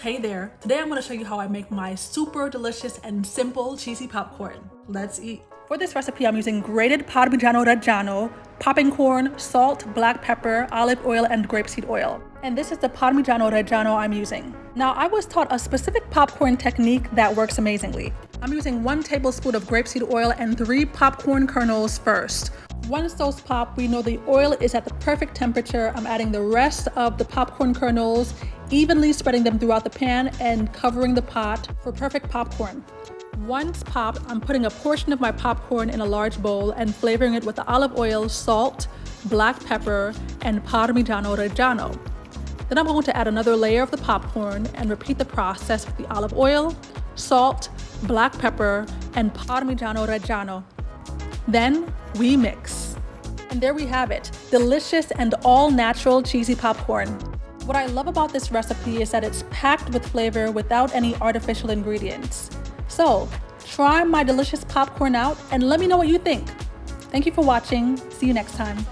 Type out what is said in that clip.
Hey there, today I'm going to show you how I make my super delicious and simple cheesy popcorn. Let's eat. For this recipe, I'm using grated Parmigiano Reggiano, popping corn, salt, black pepper, olive oil, and grapeseed oil. And this is the Parmigiano Reggiano I'm using. Now, I was taught a specific popcorn technique that works amazingly. I'm using 1 tablespoon of grapeseed oil and 3 popcorn kernels first. Once those pop, we know the oil is at the perfect temperature. I'm adding the rest of the popcorn kernels, evenly spreading them throughout the pan and covering the pot for perfect popcorn. Once popped, I'm putting a portion of my popcorn in a large bowl and flavoring it with the olive oil, salt, black pepper, and Parmigiano Reggiano. Then I'm going to add another layer of the popcorn and repeat the process with the olive oil, salt, black pepper, and Parmigiano Reggiano. Then we mix. And there we have it, delicious and all-natural cheesy popcorn. What I love about this recipe is that it's packed with flavor without any artificial ingredients. So, try my delicious popcorn out and let me know what you think. Thank you for watching. See you next time.